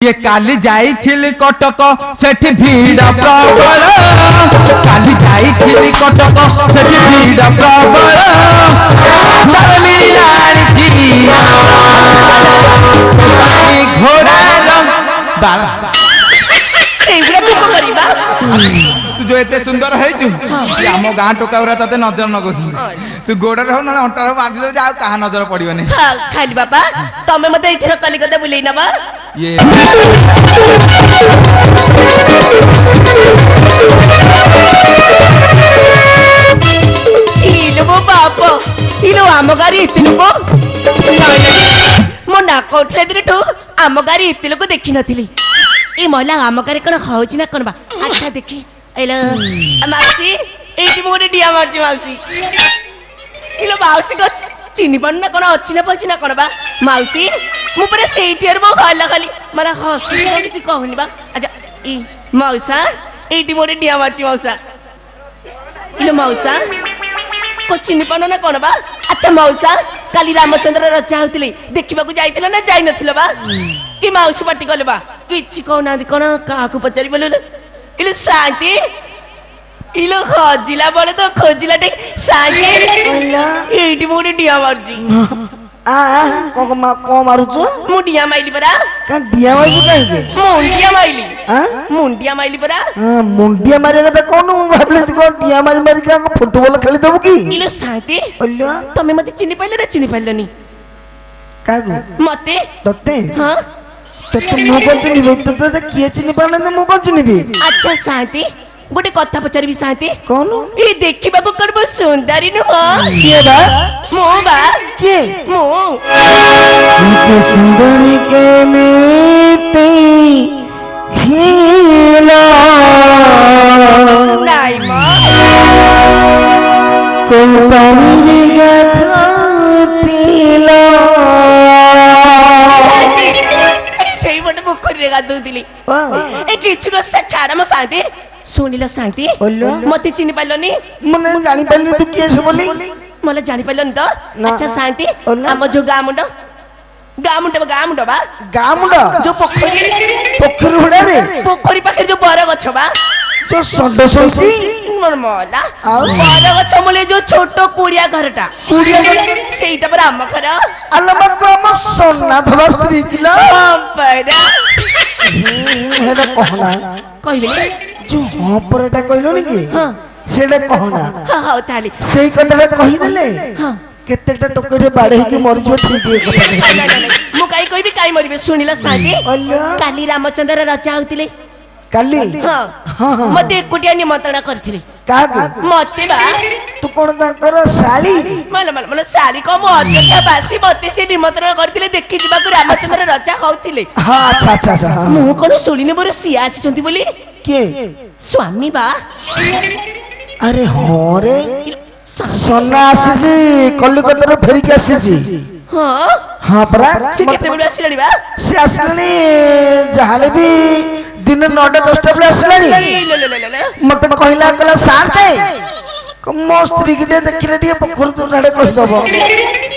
ये काली जाइथिली कटक सेठी भीड़ प्रबल काली जाइथिली कटक सेठी भीड़ प्रबल घोड़ा तू जो एते सुंदर है आम गाँ टोका गुरा ते नजर नगो तू गोड़ हो ना अंटर बांधि दे आ कहा नजर पड़िबनी खाली बाबा तमे मते इथर कलिकता बुलेई नबा ये इलो बाप इलो आम गारी इतलो को मो ना कोठले दिनठू आम गारी इतलो को देखि नथिली ए महिला आम गारी कोन होउची ना कोन बा अच्छा देखी एलो माउसी एटी मोरे डिया मारची माउसी इलो माउसी को चिनी पन ना कोन अछि ना पछि ना कोन बा माउसी मु परे सेटियर मो भल खाली मारा हसी किछि कहनी बा अच्छा ई मौसा एटी मोरे डिया मारची मौसा इलो मौसा को चिनी पन ना कोन बा अच्छा मौसा काली रामचंद्र रचा होतिले देखिबा को जाइतिला ना जाई नथिला बा कि माउसी पाटी गले बा किछि कहना दी कोन का को पचारि बोले इलो शांति इलो खोजिला बोले तो खोजिला टे शांति एटी मोरे डिया मारजी को मारुचो मु डिया माइली परा का डिया माइली काहे मुंडिया माइली मुंडिया माइली परा मुंडिया मारे का कोन भाबले को डिया मारी मारी का फुटबॉल खेली देबो की इलो शांति ओल्लो तमे मते चिनी पाइले रे चिनी पाइलनी कागो मते तते हां तो मु कोन चिनी बे तो किए चिनी पाले न मु कोन चिनी बे अच्छा शांति गोटे कथा पचारबी शांति कोन ए देखिबा को करबो सुंदरी न के बा के मो इतने सुंदरी के मीते हिला नाई मा को पानी गथा तिला सेई बटे पोखरी रे गादू दिली ए किछु न छाड़ा म शांति सुनिला शांति मते चिनी पाइलनी मने जानि पाइलनी तू के से बोली मला जानि पाइलनी तो अच्छा शांति हम जो गामुंड बा गामुंड जो पोखरी हुडा रे पोखरी पाखे जो बर गछ बा तो सड्ड सोइची मन मला बर गछ मोले जो छोटो कुड़िया घरटा कुड़िया सेईटा पर हम घर अलमा को हम सोना धवा स्त्री किला परा हेदा कहना कहिबे जो हां पर एटा कहलो नि की हां सेडा कहना हां हां ताली सेई कतला कहि देले हां केतेटा टोकरे बाड़े के मरि जो ठीक है कथा मु काई कहबी काई मरिबे सुनिला शांति काली रामचंद्र राजा होतिले काली हां हां मते एकुटिया निमंत्रण करथिले कागो मते बा तू कोन ताकर साली मन साली को मो अध्यक्ष बासी मते से निमंत्रण करथिले देखि जिबा को रामचंद्र राजा होतिले हां अच्छा अच्छा मु कोन सुनिने मोर सिया आसी चंती बोली के स्वामी बा अरे हो रे सोना आसी कलिकता रे फेरी के आसी हां हां परा से केते बेला आसिलानी बा से आसलानी जहाले भी दिन 9टा 10टा बेला आसलानी मते कहला कला शांत मो स्त्री के देखिले टिए पोखर तो नाडे कहि दबो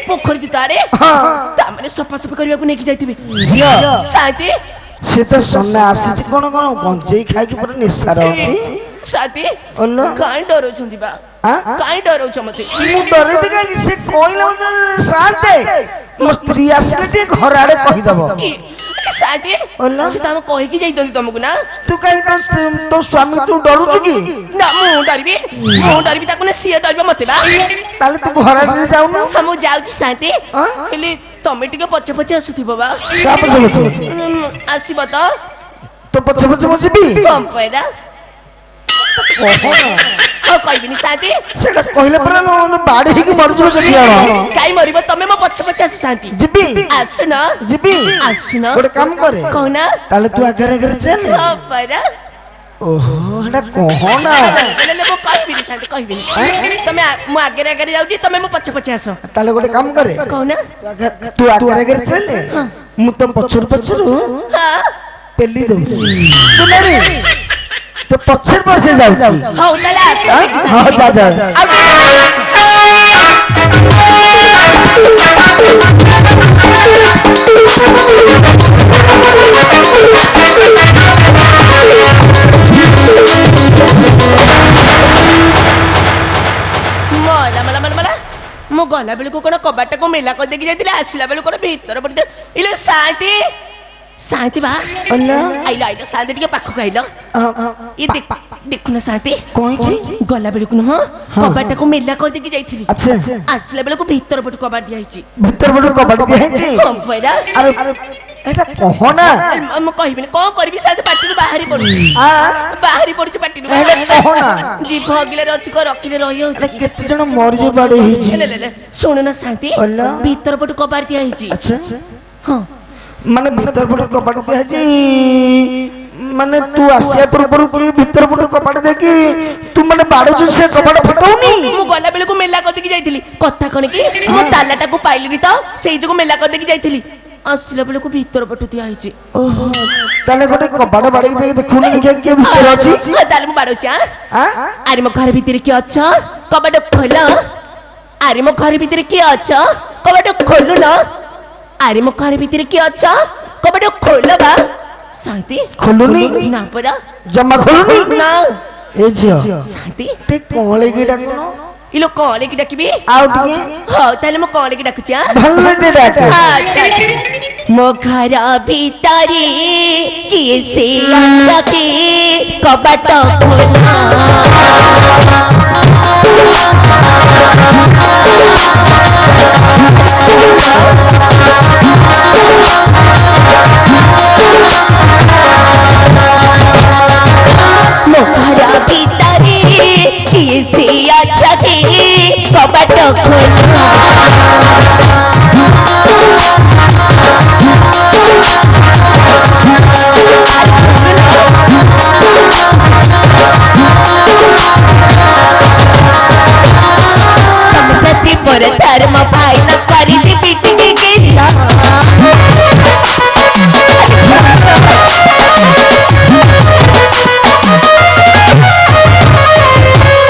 पोखरी दितारे हां ता माने सफा सफा करिया को नेकी जाइतिबे शांति से तो सोना आसी कोन कोन गंजेई खाइ के पर निसार अछि शांति ओल्लो काई डरो छंती बा काई डरो छ मते मु डरे दिगा से कहला शांत मो स्त्री आसी टिए घर आडे कहि दबो शांति ओल्लो से तम कहि की जाइतंती तुमको ना तू कहि तो स्वामी तू डरू की ना मु डरबी ताको ने सिया डरबे मते बा ताले तू घर आडे जाऊ ना हम जाउ छी शांति हेले तमे टिके पछे पछे आसुथिबो बा का पछे आसीबो तो तो पछे मो जीबी कम पैदा ओहो हो कहबिनी शांति सेटा कहले पर न बाड़ी ही के मर जो देखिया काई मरिबो तमे मो पछे पछे आसी शांति जीबी आसु न जीबी आसु न गोटे काम करे कहना ताले तू आगे आगे चल हो पैदा ओहो एटा कहना ले मो कहबिनी शांति कहबिनी तमे मो आगे आगे जाउची तमे मो पछे पछे आसो ताले गोटे काम करे कहना तू आगे आगे चल मु तुम पछर पछर हां पेली दो तू नहीं तो पछर पछर जाऊ हो ताले आसो हां जा जा आ ଗଲା ବେଳକୁ କଣ କବାଟକୁ ମେଲା କରିଦେଇକି ଯାଇଥିଲେ ଆସିଲା ବେଳକୁ କଣ ଭିତର ପଡି ଇଲୋ ଶାନ୍ତି ଶାନ୍ତି ବା ଅଲା ଆଇଲ ଆଇଲ ଶାନ୍ତି ଟିକେ ପାଖକୁ ଆଇଲ ଇ ଦେଖୁନ ଶାନ୍ତି କଇଛି ଗଲା ବେଳକୁ ନୁହଁ କବାଟକୁ ମେଲା କରିଦେଇକି ଯାଇଥିଲି ଆଚ୍ଛା ଆସିଲା ବେଳକୁ ଭିତର ପଟୁ କବାଟ ଦିଆହେଇଛି ଭିତର ପଟୁ କବାଟ ଦିଆହେଇଛି ହଁ ପରା ଆରେ ଏଟା କହନା ମୁଁ କହିବିନି କଣ କରିବି ଶାନ୍ତି ପାଟିରୁ ବାହାରି ପଡୁଛି ବାହାରି ପଡୁଛି ପାଟିରୁ ଏଟା କହନା ଜିଭ ଅଗିଲାରେ ଅଛି କଣ ରଖିଲେ ରହିଯାଉଛି କେତେ ଜଣ ମରିଯ ବାଡେ ହେଇଛି ଶୁଣୁନ ଶାନ୍ତି ଅଲା ଭିତର ପଟୁ କବାଟ ଦିଆହେଇଛି ଆଚ୍ଛା ହଁ ମାନେ ଭିତର ପଟୁ କବାଟ ଦିଆହେଇଛି ମାନେ ତୁ ଆସିବା ପୂର୍ବରୁ କି ଭିତର ପଟୁ କବାଟ ଦେଇକି ତୁ ମାନେ ବାଡୁଛୁ ସେ କବାଟ ଫଟାଉନି ମୁଁ ଗଲା ବେଳକୁ ମେଲା କରିଦେଇକି ଯାଇଥିଲି କଥା କଣ କି ମୁଁ ତାଲାଟାକୁ ପାଇଲିନି ତ ସେଇ ଯୋଗୁ ମେଲା କରିଦେଇକି ଯାଇଥିଲି ଆସିଲା ବେଳକୁ ଭିତର ପଟୁ ଦିଆହେଇଛି ଓହୋ ତାହେଲେ ଗୋଟେ କବାଟ ବାଡେଇକି ଦେଇକି ଦେଖୁନି ଦେଖିଆ କିଏ ଭିତରେ ଅଛି ତାହେଲେ ମୁଁ ବାଡଉଛି ଆରେ ମୋ ଘର ଭିତରେ କିଏ ଅଛ କବାଟ ଖୋଲ ଆରେ ମୋ ଘର ଭିତରେ କିଏ ଅଛ କବାଟ ଖୋଲୁନ ଆରେ ମୋ ଘର ଭିତରେ କିଏ ଅଛ କବାଟ ଖୋଲ ବା ଶାନ୍ତି ଖୋଲୁନି ନା ପରା ଜମା ଖୋଲୁନି ନା ଏ ଝିଅ ଶାନ୍ତି ଟିକେ କଅଁଳେଇକି ଡାକୁନ ଇଲୋ କଅଁଳିକି ଡାକିବି ଆଉ ଟିକେ ହଉ ତାହେଲେ ମୁଁ କଅଁଳିକି ଡାକୁଛି ଭଲରେ ଡାକ ଆଚ୍ଛା ମୋ ଘର ଭିତରେ କିଏ ସେ ଅଛି କବାଟ ଖୋଲ ମୋ ଘର ଭିତରେ କିଏ ସେ ଅଛି କବାଟ ଖୋଲ पर धर्म भाई न करी दी पिटके गेला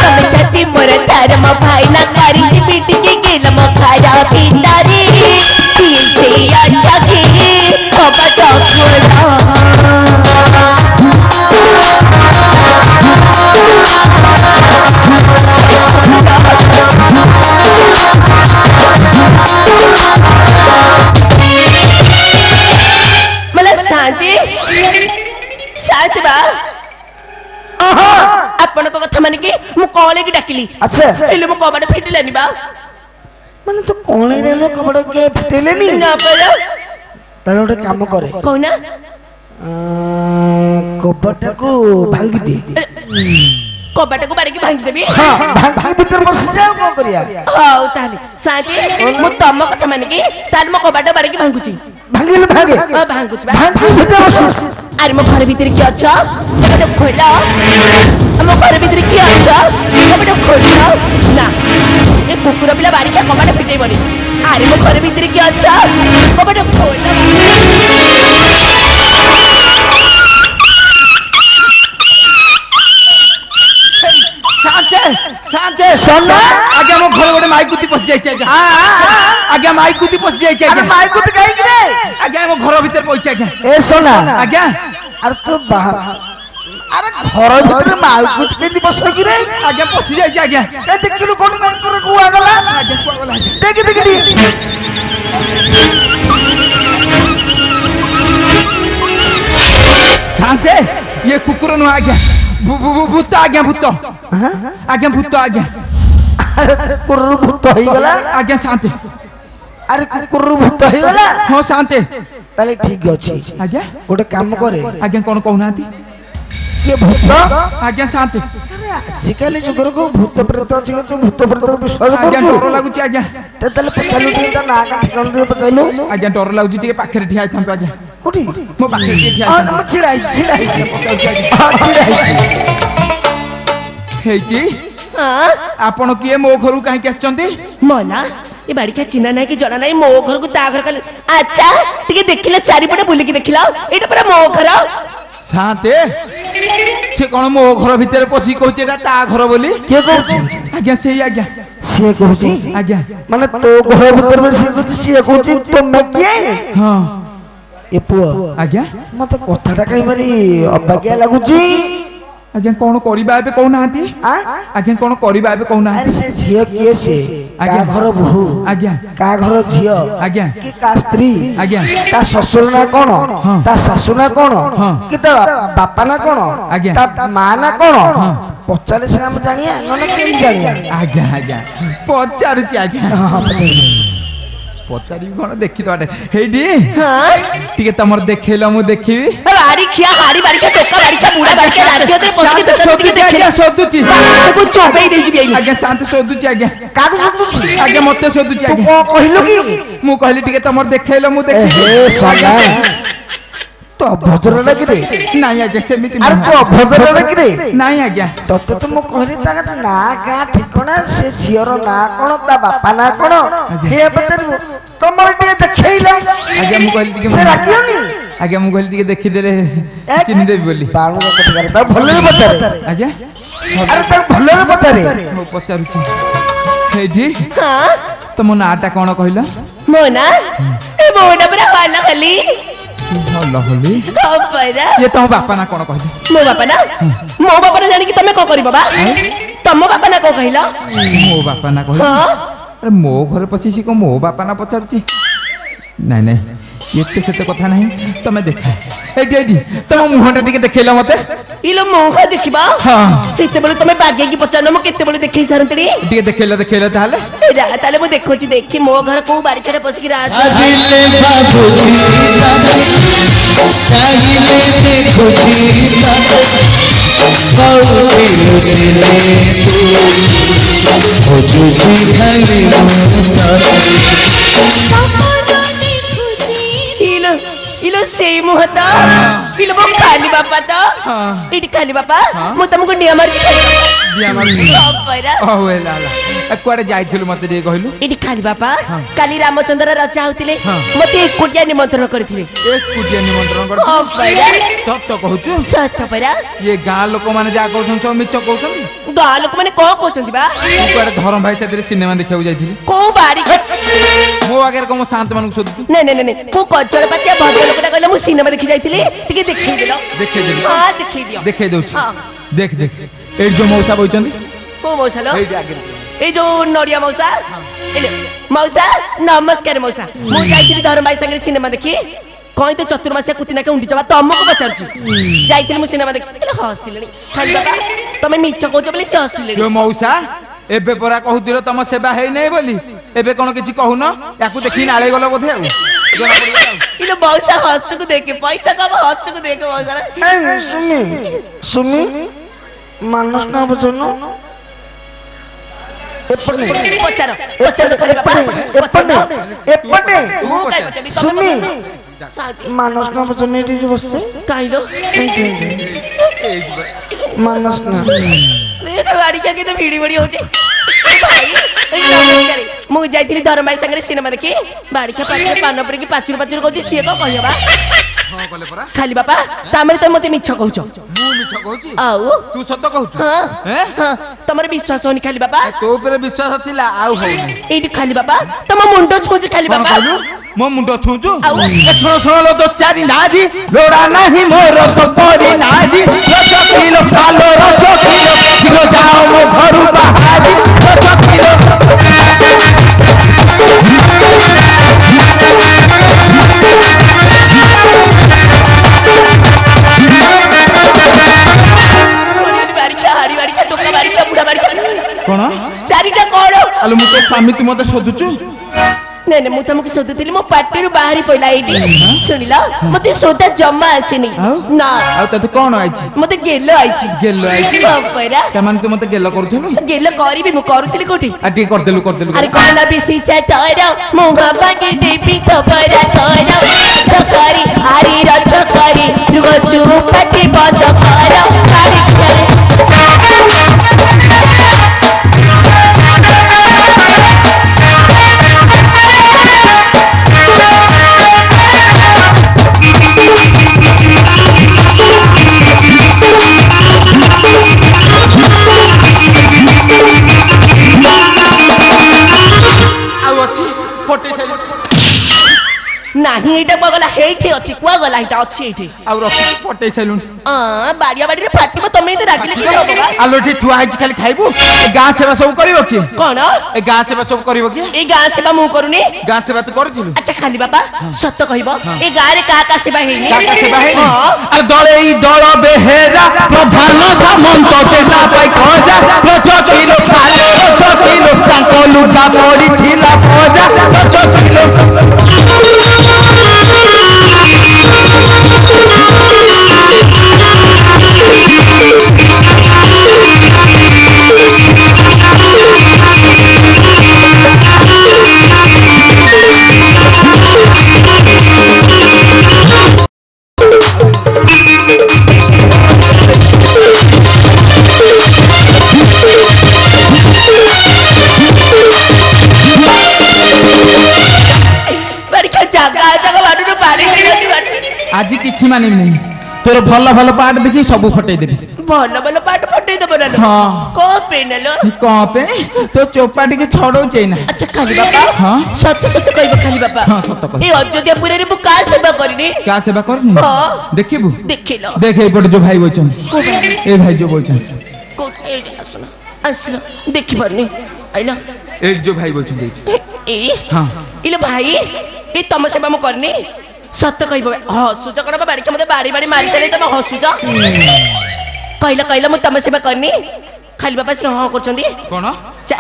समझती मोर धर्म भाई न करी दी पिटके गेला म खाया पिंडारी से अच्छा के कबाट खोला शांति बा आपण को कथा माने कि मु कॉले की डाकिली अच्छा एले मु कबाड़ फिटिलानी बा माने तू कोणे रे कबाड़ के फिटेलेनी ना परा ताले ओटे काम करे कोना कबाड़ को भांगी दे कबाड़ को बारे की भांगी देबी हां भांगी भीतर बस जाओ को करिया हां ताली शांति मु तम कथा माने कि ताल मु कबाड़ बारे की भांगुची भांगिले भागे भांगुची भांगी भीतर बस अरे मो घर भीतर की अच्छा कबाड़ खोला मो घर भीतर की अच्छा कबाड़ खोला ना ए कुकुर पिला बारी के कबाड़ फिटै बनी अरे मो घर भीतर की अच्छा कबाड़ खोला शांते शांते सोना आगे मो घर गोटे माइक कुती पस जाई छै आगे माइक कुती पस जाई छै अरे माइक कुती काई रे आगे मो घर भीतर पहुंच आगे ए सोना आगे अरे तू अरे घर भीतर माइक कुती केंदी बस की रे आगे पस जाई छै आगे ए देखिलु कोन माइक करे को आगला आगे को आगला देख देख दी शांते ये कुकुर न आगे भूत आगे भूत आगे भूत आगे अरे कुकुर भूत होई गला आगे शांते अरे कुकुर भूत होई गला हां शांते ताले ठीक अछि आगे गोटे काम करे आगे कोन कहउनाती ये भूत आगे शांते आजिकल जुगर को भूत प्रेत अछि तो भूत प्रेत विश्वास आगे कर डर लागु छै आगे ताले पचालु ता ना का ठिकान रे पचालु आगे डर लागु छै टिके पाखरे ठिया थाम आगे कोठी मो पाखरे ठिया आ हम छिड़ाई हां छिड़ाई हे जी हां आपण किए मो घरु काहे के आछंती मोना ये बाड़ी का चिन्ह नहीं कि जना नहीं मो घर को ता घर का अच्छा टिके देखिला चारिपटे बुली की देखिला एटा पूरा मो घर शांते से कोन मो घर भीतर पसी कहउचे एटा ता घर बोली के कहउची आज्ञा से आज्ञा से कहउची आज्ञा माने तो घर भीतर में से कहउची से कहउची तो मैं के हां ए पुआ आज्ञा मते कथाटा कई मारी अबाग्या लागुची आज्ञा कौन करिबा एबे कहू नांती आज्ञा कौन करिबा एबे कहू ना अरे से झियो किए से का घर बहु आज्ञा का घर झियो आज्ञा कि का स्त्री आज्ञा ता ससुर ना कोन ता सासु ना कोन कि ता बापा ना कोन आज्ञा ता मां ना कोन पचारे से हम जानिया नने केम जानिया आज्ञा आज्ञा पचारुची आज्ञा पचारि कोन देखि तो हेडी हां टिके तमर देखेला मु देखिबी बारी खिया हारी बारी का टोका बारी का बुढ़ा बारी का राखियो ते पछी शांत सोदुची आज्ञा सोदुची को चोपई देई जिबी आज्ञा शांत सोदुची आज्ञा कागु सुदुची आज्ञा मते सोदुची आज्ञा कहिलो कि मु कहली टिके तमर देखेला मु देखिबी हे सला तो अभद्र लगी रे नाही आज्ञा सेमिति अरे तो अभद्र लगी रे नाही आज्ञा तते तो मु कहली ता ना का ठिकना से झियर ना कोन ता बापा ना कोन हे बतर तमर टे देखैला आज्ञा मु कहली टिके से राखियोनी आज्ञा मु कहली टिके देखि देले चिन्ह देबी बोली बाणु कथि करता भल्ले बचारे आज्ञा अरे तो भल्ले बचारे हो पचारुची हेडी हां तम नाटा कोन कहला मोना ए मोना बरा वाला खली हल्ला होली परा ये तो बापा ना कोन कहली मो बापा ना जानी कि तमे को करी बाबा तम बापा ना को कहिला मो बापा ना कहली हां अरे मो घर पछिसी को मो बापा ना पचारुची नहीं नहीं एते सेते कथा नहीं तमे देखा एडी एडी तम मुहटा टिके देखैला मते इलो मोह देखिबा हां सेते बेले तमे बागे की पचानो म केते बेले देखै सारंतडी टिके देखैला ताले रा ताले मु देखोची देखि मो घर को बारी करे पसकी रात दिले बाबूजी चाहिए देखोजी बहुती लुचले तू खोजुजी खाली इलो इलो सेई मुहता इलो मो खाली बापा तो हां इटी खाली बापा मु तुमको निया मारची खाली दिया मार परा ओ वेला ला कुआडे जाइथिलु मते दे कहलु इटी खाली बापा काली रामचंद्र राजा होतिले मते एकुटिया निमंत्रण करथिले एक कुटिया निमंत्रण कर ओ परा सत्य कहूछु सत परा ये गां लोक माने जा कहउछन सब मिछ कहउछन गा लोक माने को कहउछंती बा कुआडे धरम भाई साथे सिनेमा देखियो जाइथिलि को बारी मो आगे को शांत मानक सोदुछु नहीं नहीं नहीं को कचड़ पातिया भद्र लोकटा कहले मु सिनेमा देखि जाइतिली टिके देखि देलो देखे दे हां देखि दियो देखे दउछु हां देख देख ए जो मौसा बइचंदी को मौसा लो एडी आगे ए जो नडिया मौसा एले मौसा नमस्कार मौसा मु जाइतिली धरम भाई संगे सिनेमा देखि कहीं तो चतुर्मासिया कुतिना के उंडी जबा तुमको पचारछि जाइतिली मु सिनेमा देखि एले हसिलेनी खाली बाबा तमे मिछ कहउछ बोली से हसिलेनी जो मौसा एबे परा कहूतिल तम सेवा हेई नै बोली एबे कोन किछि कहून याकू देखि नाळे गलो बोधे आउ जना पड़ियो इलो मौसा हसुको देखे पैसा कब हसुको देखे मौसा सुमी सुमी मानस ना बचनो एपने पचारो पचारो खाली बाबा एपने एपने मु काय पचाबी सुमी साथी मानस ना बचनो एटी बससे काइलो मानस ना देख गाड़ी क्या के तो भीड़ी बड़ी हो जे भाई ए नमस्कार मु जाइतिली धरम भाई संगे सिनेमा देखि बाड़ी के पाछे पानपुरी की पाचुर पाचुर कहती सिए को कहबा हां कहले परा खाली बापा तामरे तो मते मिछ कहउछ मु मिछ कहूची आउ तू सत्य कहूछु हां हैं हां तमरे विश्वास होनी खाली बापा तो ऊपर विश्वास थिला आउ होनी एटी खाली बापा तम मुंडो छुज खाली कोन बापा कहलु मो मुंडो छुचु आउ। ए सुनो सुनो लो दो चारी नादी लोड़ा नाही मोर तो परी नादी रच किलो कालो रच किलो जाओ मो घरु बाहादी रच किलो बाड़ी के हाड़ी बाड़ी के टोका बाड़ी के बुढ़ा बाड़ी के कोन चारिटा कोण आलो मु तो स्वामी तू मते सोदुचु नहीं नहीं मु तुमको सोदुतिली मो पाटी रु बाहरी पइला एटी सुनिला मते सोदा जम्मा आसीनी ना आ तते कोन आइछि मते गेलो आइछि गेलो आइछि परा कमान तू मते गेलो करथुनु गेलो करबी मु करूतिली कोठी आ टी कर देलु अरे कोना बिसी चाटरा मुहा बागे देबी तो परा तोरा छकारी आरी र छकारी रुगो चुपटी बंद करो गाड़ी ନାହିଁ ଏଇଟା କୁଆ ଗଲା ହେଇଠି ଅଛି କୁଆ ଗଲା ଏଇଟା ଅଛି ଏଇଠି ଆଉ ରଖି ପଟେଇ ସାଇଲୁଣି ବାଡିଆ ବାଡିରେ ଫାଟିବ ତମେ ଏତେ ରାଗିଲେ କି ହବ ବା ଆଲୋ ଏଠି ଥୁଆ ହେଇଛି ଖାଲି ଖାଇବୁ ଏ ଗାଁ ସେବା ସବୁ କରିବ କିଏ କଣ ଏ ଗାଁ ସେବା ସବୁ କରିବ କିଏ ଏଇ ଗାଁ ସେବା ମୁଁ କରୁନି ଗାଁ ସେବା ତୁ କରିଥିଲୁ ଆଚ୍ଛା ଖାଲି ବାପା ସତ କହିବ ଏ ଗାଁରେ କାହା ସେବା ହେଇନି କାକା ସେବା ହେଇନି ହଁ। ଆଉ ଦଳେ ଏଇ ଦଳ ବେହେରା ପ୍ରଧାନ ସାମନ୍ତ ଚେତା ପାଇ କଜା ରଚକିଲୋ ଖାଲୋ ରଚକିଲୋ ତାଙ୍କ ଲୁଗା ପଡିଥିଲା ପଜା ରଚକିଲୋ আজি କିଛି ମାନିନି ତୋର ଭଲ ଭଲ ପାଟ ଦେଖି ସବୁ ଫଟେଇ ଦେବି ଭଲ ଭଲ ପାଠ ଫଟେଇ ଦବ ନା ହଁ କଣ ପାଇଁ ନେଲ କଣ ପେ ତୋ ଚୋପା ଟିକେ ଛଡଉଚେ ନା ଆଚ୍ଛା ଖାଲି ବାପା ହଁ ସତ ସତ କହିବ ଖାଲି ବାପା ହଁ ସତ କହ ଏ ଅଯୋଧ୍ୟାପୁରରେ ମୁଁ କାହା ସେବା କରିନି କା ସେବା କରିନି ହଁ। ଦେଖିବୁ ଦେଖିଲ ଦେଖ ଏଇପଟେ ଯୋଉ ଭାଇ ବଇଛନ୍ତି ଏ ଭାଇ ଯୋଉ ବଇଛନ୍ତି ଆସୁନ ଆସୁନ ଦେଖିପାରୁନି ଆଇଲ ଏଇଠି ଯୋଉ ଭାଇ ବଇଛନ୍ତି ଏଇଠି ଏଇ ହଁ ଇଲେ ଭାଇ ଏ ତମ ସେବା ମୁଁ କରିନି ସତ କହିବ ହସୁଛ କଣ ବାଡିକି ମତେ ବାଡି ବାଡି ମାରି ସାରି ତମେ ହସୁଛ କହିଲ କହିଲ ମୁଁ ତମ ସେବା କରିନି ଖାଲି ବାପା ସେ ହଁ କରୁଛନ୍ତି କଣ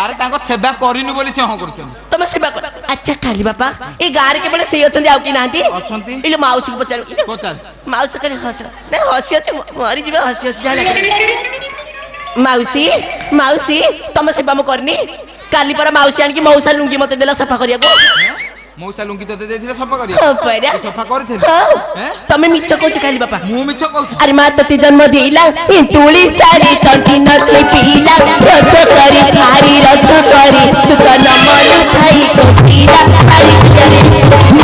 ଆରେ ତାଙ୍କ ସେବା କରିନୁ ବୋଲି ସେ ହଁ କରୁଛନ୍ତି ତମ ସେବା କର ଆଚ୍ଛା ଖାଲି ବାପା ଏ ଗାଁରେ କେବଳ ସେଇ ଅଛନ୍ତି ଆଉ କି ନାହାନ୍ତି ଅଛନ୍ତି ଇଲେ ମାଉସୀକୁ ପଚାରୁ ପଚାର ମାଉସୀ କହିଲେ ହସ ନା ହସି ଅଛି ମରିଯିବେ ହସି ହସି ଯାହା ମାଉସୀ ମାଉସୀ ତମ ସେବା ମୁଁ କରିନି କାଲି ପରା ମାଉସୀ ଆଣିକି ମଉସା ଲୁଙ୍ଗି ମତେ ଦେଲା ସଫା କରିବାକୁ ମଉସା ଲୁଙ୍ଗି ତତେ ଦେଇଥିଲେ ସଫା କରିବା ହଁ ପରା ସଫା କରିଥିଲି ତମେ ମିଛ କହୁଛ ଖାଲି ବାପା ମୁଁ ମିଛ କହୁଛି ଆରେ ମା ତତେ ଜନ୍ମ ଦେଇଲା ତୁଳି ସାରି ତଣ୍ଟି ନଚେ ପିଲା ରଜ କରି ଭାରି ରଜ କରି ତୁ ଜନ୍ମ ଲୁଥାଇ କୋଚିଲା ଭାରି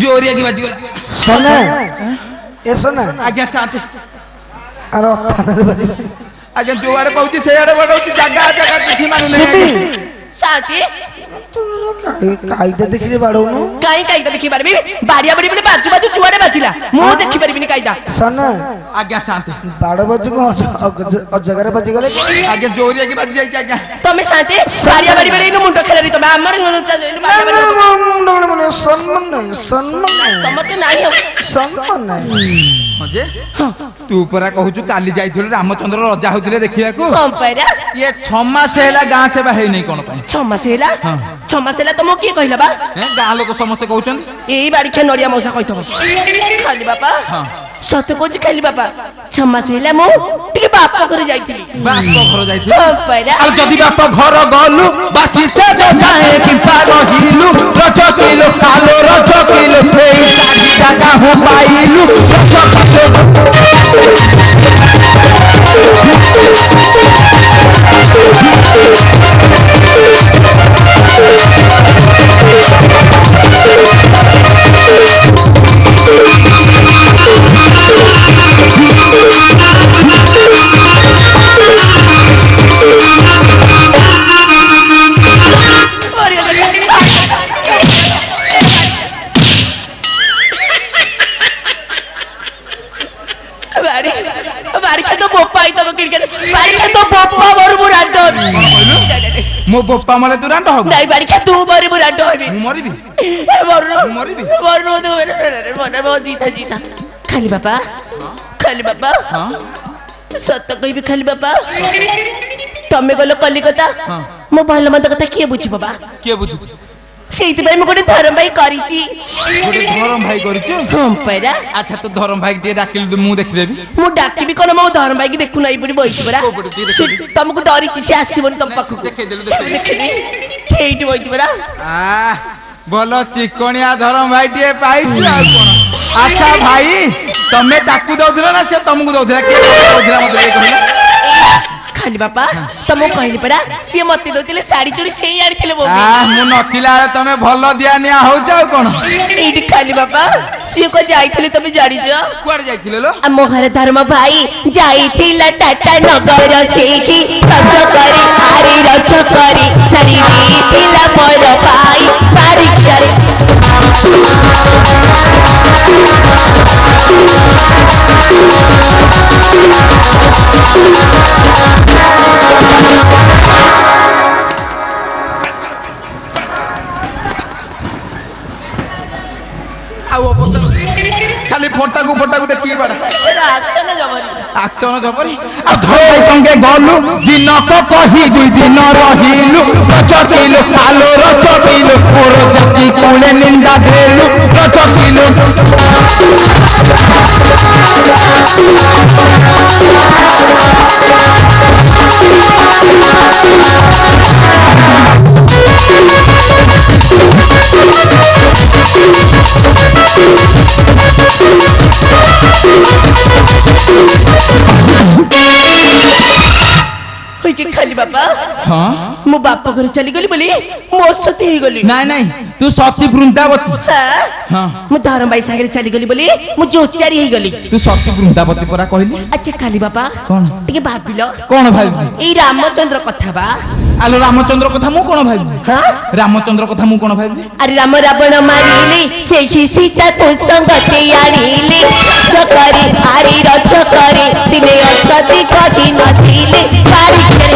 जोरिया की बाजी सोना ए सोना आज्ञा साथे अरे थानारे बाजी आज्ञा जो आड़े पहुंची से आड़े बढ़ाउची जगह जगह किछि माने सुबी नहीं साथी कायदा देखिले बाड़ौनु काई कायदा देखि पारबी बाड़िया बड़ी बड़ी बाजू बाजू चुआड़े बाजिला मु देखि पारबिनी कायदा सोना आज्ञा साथे बाड़ बाजू को जगह बाजी गले आज्ञा जोरिया की बाजी जाई आज्ञा तमे साथी बाड़िया बड़ी बड़ी नु मुंडो खेलरी तमे हमर सम्मान तमते नाही हो सम्मान मजे तू परा कहूचु काली जाइथिलु रामचंद्र राजा होतिले देखिया को कम पैरा ये 6 मास हैला गां सेवा हेई नै कोन पई 6 मास हैला 6 मास हैला तमो की कहिला बा हैं गां लोक समस्त कहउचन एई बाड़ी खे नडिया मौसा कहितब खाली बापा हां सत कोच खाली बापा 6 मास हैला मो टिके बाप घर जाइथिली बाप घर जाइथिलु कम पैरा आ जदी बाप घर गलु बासी से जाए कि पार हिलु रच किलो कालो रच किलो फेई साडी जागा हो पाइलु रच किलो मो बोपा मले तू रांड हो नहीं बाड़ी तू मरी बुराटो होबी मु मरिबी मरनो मरिबी मरनो तो मने बहुत जीता जीता खाली बापा हां सत्य कहबी खाली बापा तमे गलो कलिकता हां मो भल मत कथा के बुझी बाबा के बुझु ସେଇଥିପାଇଁ ମୁଁ ଗୋଟେ ଧରମ ଭାଇ କରିଛି। ଗୋଟେ ଧରମ ଭାଇ କରିଛୁ? ହଁ ପରା। ଆଚ୍ଛା ତୁ ଧରମ ଭାଇ ଟିକେ ଡାକିଲୁ ମୁଁ ଦେଖିଦେବି। ମୁଁ ଡାକିବି କଣ ମୋ ଧରମ ଭାଇ କି ଦେଖୁନ ଏଇପଟେ ବଇଛି ପରା। ତମକୁ ଡରିଛି ସେ ଆସିବନି ତମ ପାଖକୁ। ଦେଖେଇଦେବି ଏଇଠି ବଇଛି ପରା। ଭଲ ଚିକଣିଆ ଧରମ ଭାଇ ଟିକେ ପାଇଛୁ ଆଉ କଣ। ଆଚ୍ଛା ଭାଇ ତମେ ତାକୁ ଦଉଥିଲ ନା ସେ ତମକୁ ଦଉଥିଲା? କିଏ ଦଉଥିଲା ମତେ ଟିକେ କହିଲ? ଖାଲି ବାପା ତମକୁ କହିଲି ପରା ସିଏ ମତେ ଦଉଥିଲେ ଶାଢୀ ଚୁଡ଼ି ସେଇ ଆଣିଥିଲେ ବୋଉ। ମୁଁ ନଥିଲା ବେଳେ ତମେ ଭଲ ଦିଆ ନିଆ ହଉଛ ଆଉ କଣ। ଏଇଠି ଖାଲି ବାପା ସିଏ କଣ ଯାଇଥିଲେ ତମେ ଜାଣିଛ? କୁଆଡେ ଯାଇଥିଲେ ଲୋ? ଆମ ଘର ଧର୍ମ ଭାଇ ଯାଇଥିଲା ଟାଟା ନଗର ସେଇଠି ରଜ କରି ଆରି ରଜ କରି ଶାଢୀ ଦେଇଥିଲା ମୋର ଭାଇ ପରୀକ୍ଷାରେ। ଖାଲି ଫଟାକୁ ଦେଖିକି ପଡା ଆକ୍ସନ ଜବରି ଆକ୍ସନ ଜବରି। ଆଉ ଧରମ ସଙ୍ଗେ ଗଲୁ ଦିନକ କହି 2 ଦିନ ରହିଲୁ ରଚକିଲୁ ଆଲୋ ରଚକିଲୁ ମୋର ଜାତି କୋଳେ ନିନ୍ଦା ଦେଲୁ ରଚକିଲୁ। ଖାଲି ବାପା ହଁ ମୋ ବାପା ଘରେ ଚାଲିଗଲି ବୋଲି ମୋ ସତୀ ହେଇଗଲି। ନାଇଁ ନାଇଁ ତୁ ସତୀ ବୃନ୍ଦାବତୀ। ହଁ ମୁଁ ଧରମ ଭାଇ ସାଙ୍ଗରେ ଚାଲିଗଲି ବୋଲି ମୁଁ ଯୋଚାରୀ ହେଇଗଲି। ତୁ ସତୀ ବୃନ୍ଦାବତୀ ପରା କହିଲି। ଆଚ୍ଛା ଖାଲି ବାପା କଣ ଟିକେ ଭାବିଲ? କଣ ଭାବିବି? ଏଇ ରାମଚନ୍ଦ୍ର କଥା ବା। ଆଲୋ ରାମଚନ୍ଦ୍ର କଥା ମୁଁ କଣ ଭାବିବି? ରାମଚନ୍ଦ୍ର କଥା ମୁଁ କଣ ଭାବିବି? ଆରେ ରାମ ରାବଣ ମାରିଲେ ସେହି ସୀତା କୁ ସଙ୍ଗତେ ଆଣିଲେ ରଜ କରି ଆରେ ରଜ କରି ଦିନେ ଅସତୀ କହି ନଥିଲେ ବାରିକରେ।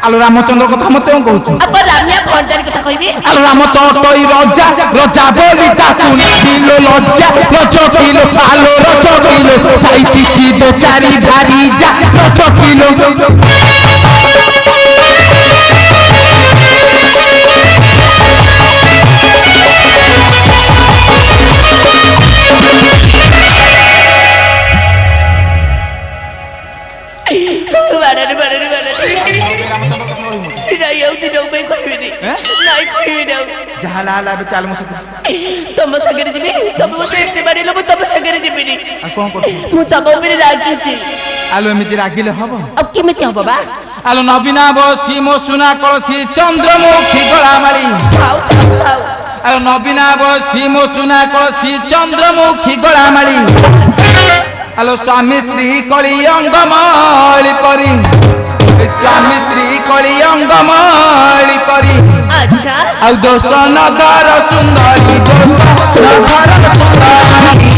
আলো রামচন্দ্র কথা মতে কହୁଛୁ? আপ রামিয়া ভণ্ডারি কথা কইবি? আলো রাম তই রজা রজা বলি তাকু দিল লজ্জা রজ কিলো আলো রজ কিলো সাইতিছি দো চারি ভারি যা রজ কিলো। বাড়ারে বাড়ারে বাড়ারে যাই আউ দিন উপায় কইবিনি নাই কইবিনি যাহালা হালা বে চাল মো সাথে তম সাগরে যাবি তবে মতে এতে বাড়িলো মু তম সাগরে যাবিনি। আর কোন করছিস? মু তম উপরে রাগিছি। আলো এমিতি রাগিলে হব? আর কেমিতি হব বাবা? আলো নবীনা বসি মো সুনা কলসি চন্দ্রমুখী গলামারি খাও খাও খাও। আলো নবীনা বসি মো সুনা কলসি চন্দ্রমুখী গলামারি আলো স্বামী স্ত্রী কলি অঙ্গমালি পরি স্বামী স্ত্রী কলি অঙ্গমালি পরি। আচ্ছা আউ দোষ নদর সুন্দরী দোষ নদর সুন্দরী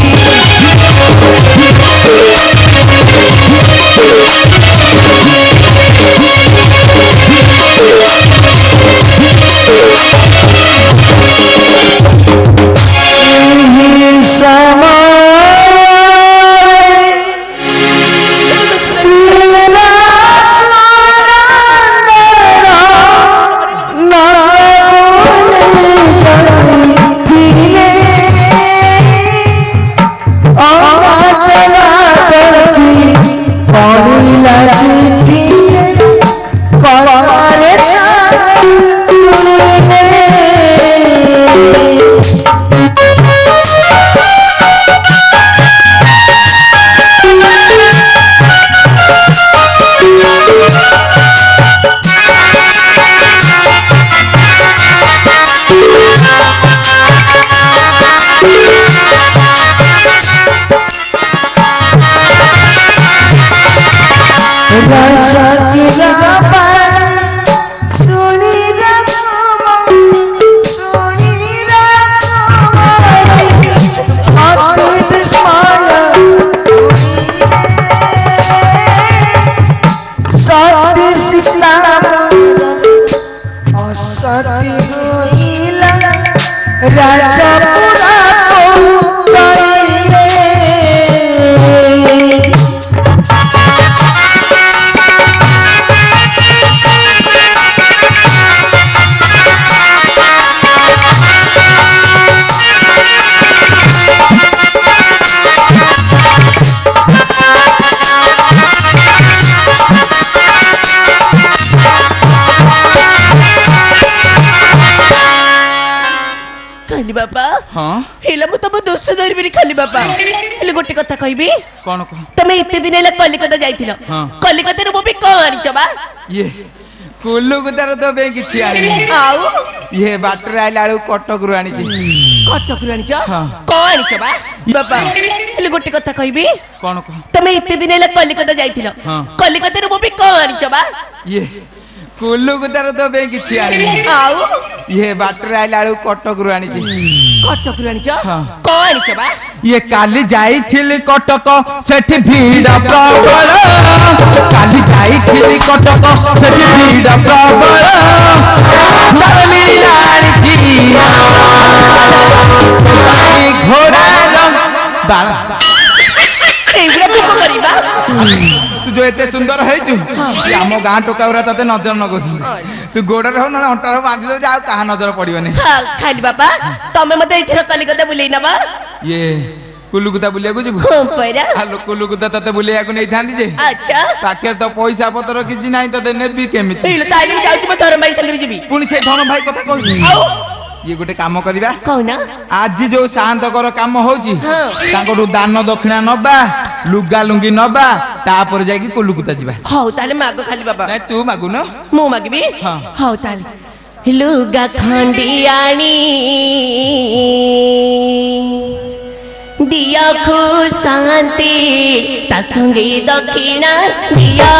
Oh, बापा हाँ हेला मु तब दोष धरबी खाली बापा हेले गोटे कथा कहबी कौन कह तमे एते दिन हेला कलिकता जाइथिलो हाँ। कलिकता रे मोबी कोन आनिछ बा ये कुल्लू गुदार तो बे किछि आनी आउ ये बाटर आइला आलू कटक रु आनी कटक रू आनिछ हाँ। कोन आनिछ बा बापा हेले गोटे कथा कहबी कौन कह तमे एते दिन हेला कलिकता जाइथिलो हाँ। कलिकता रे मोबी कोन आनिछ बा ये कुल्लू गुदार तो बे किछि आनी आउ ये बाटर आइला आलू कटक रु आनी कटक रू आनिछ हाँ। कोन आनिछ बा ये काली जाइथिली कटक सेठी भीड़ प्रबल काली जाइथिली कटक सेठी भीड़ प्रबल तार मिलिला आनिछि घोड़ा बाल सेगुड़ा तू को करबा तू जो एते सुंदर हैछु आम गाँ टोकाउरा तते नजर नगो तू गोड़ रहो ना अंटार बांधि दो जाओ कहा नजर पड़िबनी हाँ खाली बाबा तमे मते इथर कलिकता बुलेई नबा ये कुल्लुकुता बुलिया को जीव पैरा हालो कुल्लुकुता तते बुलिया को नहीं थांदी जे अच्छा पाखे तो पैसा पतर किछि नाही तते नेबी केमिति हेले ताइले जाउची म धरम भाई संगे जीबी पुणी से धन भाई कथा कहू आउ ये गोटे काम करिबा कहना आज जो शांतकर काम होउची हाँ। तांको दान दक्षिणा नबा लुगा लुंगी नबा तापर जाई कि कुल्लुकुता जीवा हौ ताले मागो खाली बाबा नाही तू मागु न मु मागबी हाँ। हौ ताले लुगा खंडियाणी दिया खो शांति ता संगे दक्षिणा दिया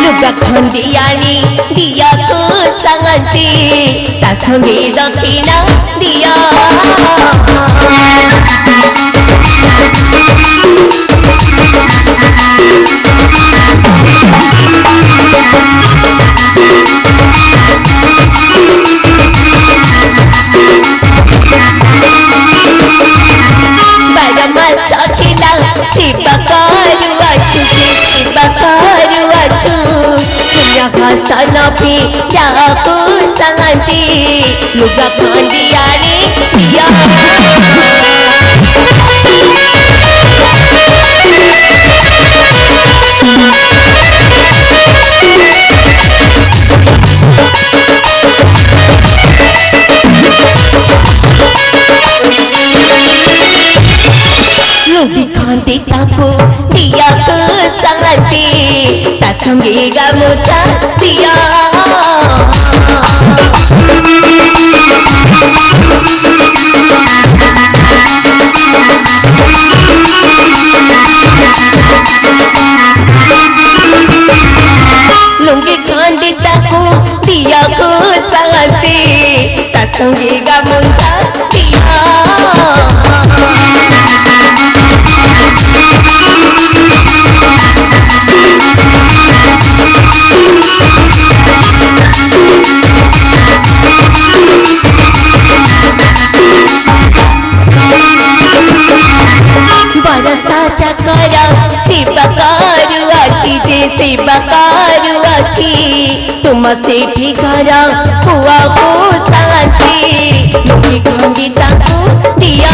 लुगा खंडियाणी दिया को शांति ता संगे दक्षिणा दिया हस्तन पे जाको शांति लुगा खंडियाणी दिया लुगी खंडी ताको दिया को शांति ता संगे गामुछा दिया लुंगी खंडी ताको दिया को शांति ता संगे गामुछा दिया बरसा चकर शिवकारू अच्छी जे शिवकारू अच्छी तुम सेठी घर कुआ को शांति लुगी खंडी ताको दिया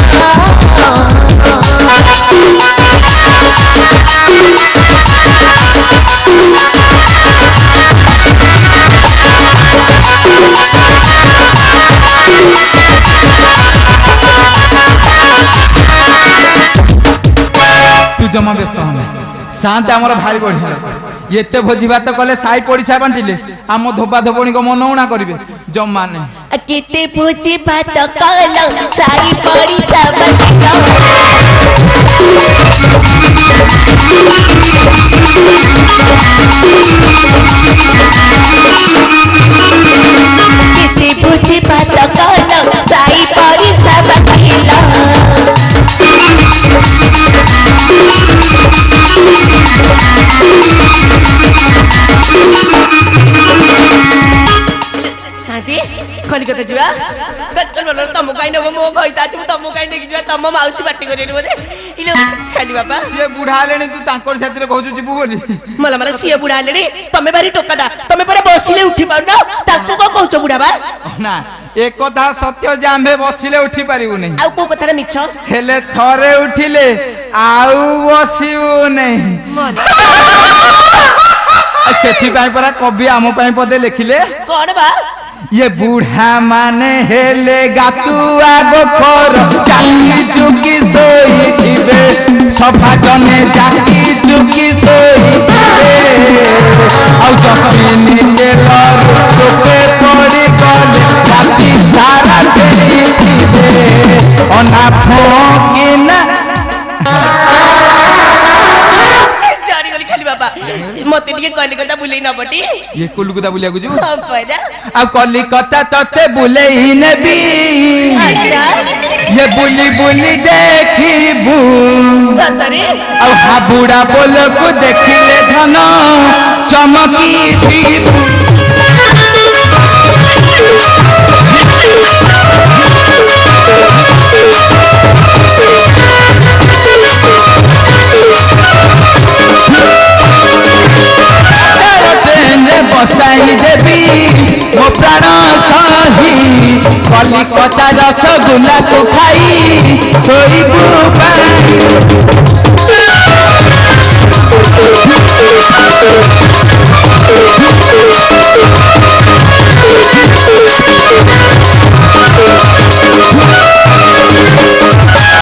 तू जमा व्यस्त हमें शांत आमर भारी बढ़िया एते भोजी भात कले साई पड़िसा बांटिले आम धोबा धोबणी को मनौना करिवे जमा ने केते भोजी भात कल साई पड़ी सब केते भोजी भात कल साई पड़ी सब खिला शांति कलिकता जीवा गत्तल बोल तम काई नबो मो कहिता छु तम काई नेकी जीवा तम माउसी पार्टी करेनी बोले इलो खाली बाबा से बुढ़ा लेनी तू तांकर साथी कहू जीवु बोली मला मला सिए बुढ़ा लेनी तमे बारी टोकाटा तमे पर बसिले उठी पाउ ना ताकू को कहउछ बुढ़ा बा ना एक कथा सत्य जे आम्भे बसिले उठी पारिबु नहीं आउ को कथा मिछ हेले थरे उठिले आउ बसिबु नहीं सेठी पाई परा कवि आम पाई पदे लिखिले कोन बा ये बूढ़ा माने हेले गातुआ गोखर जाकी चुकी सोई थिबे सभा जने जाकी चुकी सोई थिबे आउ जखनी तेल चोके पड़ी गले राती सारा चेई थिबे अना फोकिना जारी गली खाली बाबा मते टिके कलिकता बुलेई न बटी ये कोलकाता बुलिया गुजु परा आ कलिकता तते बुलेई नेबी अच्छा ये बुली बुली देखिबू सतरे आ हाबुड़ा बोल को देखिले धन चमकी थीबू बसाई देवी मो प्राण सही कलिकता रसगुल्ला को खाई थोड़ी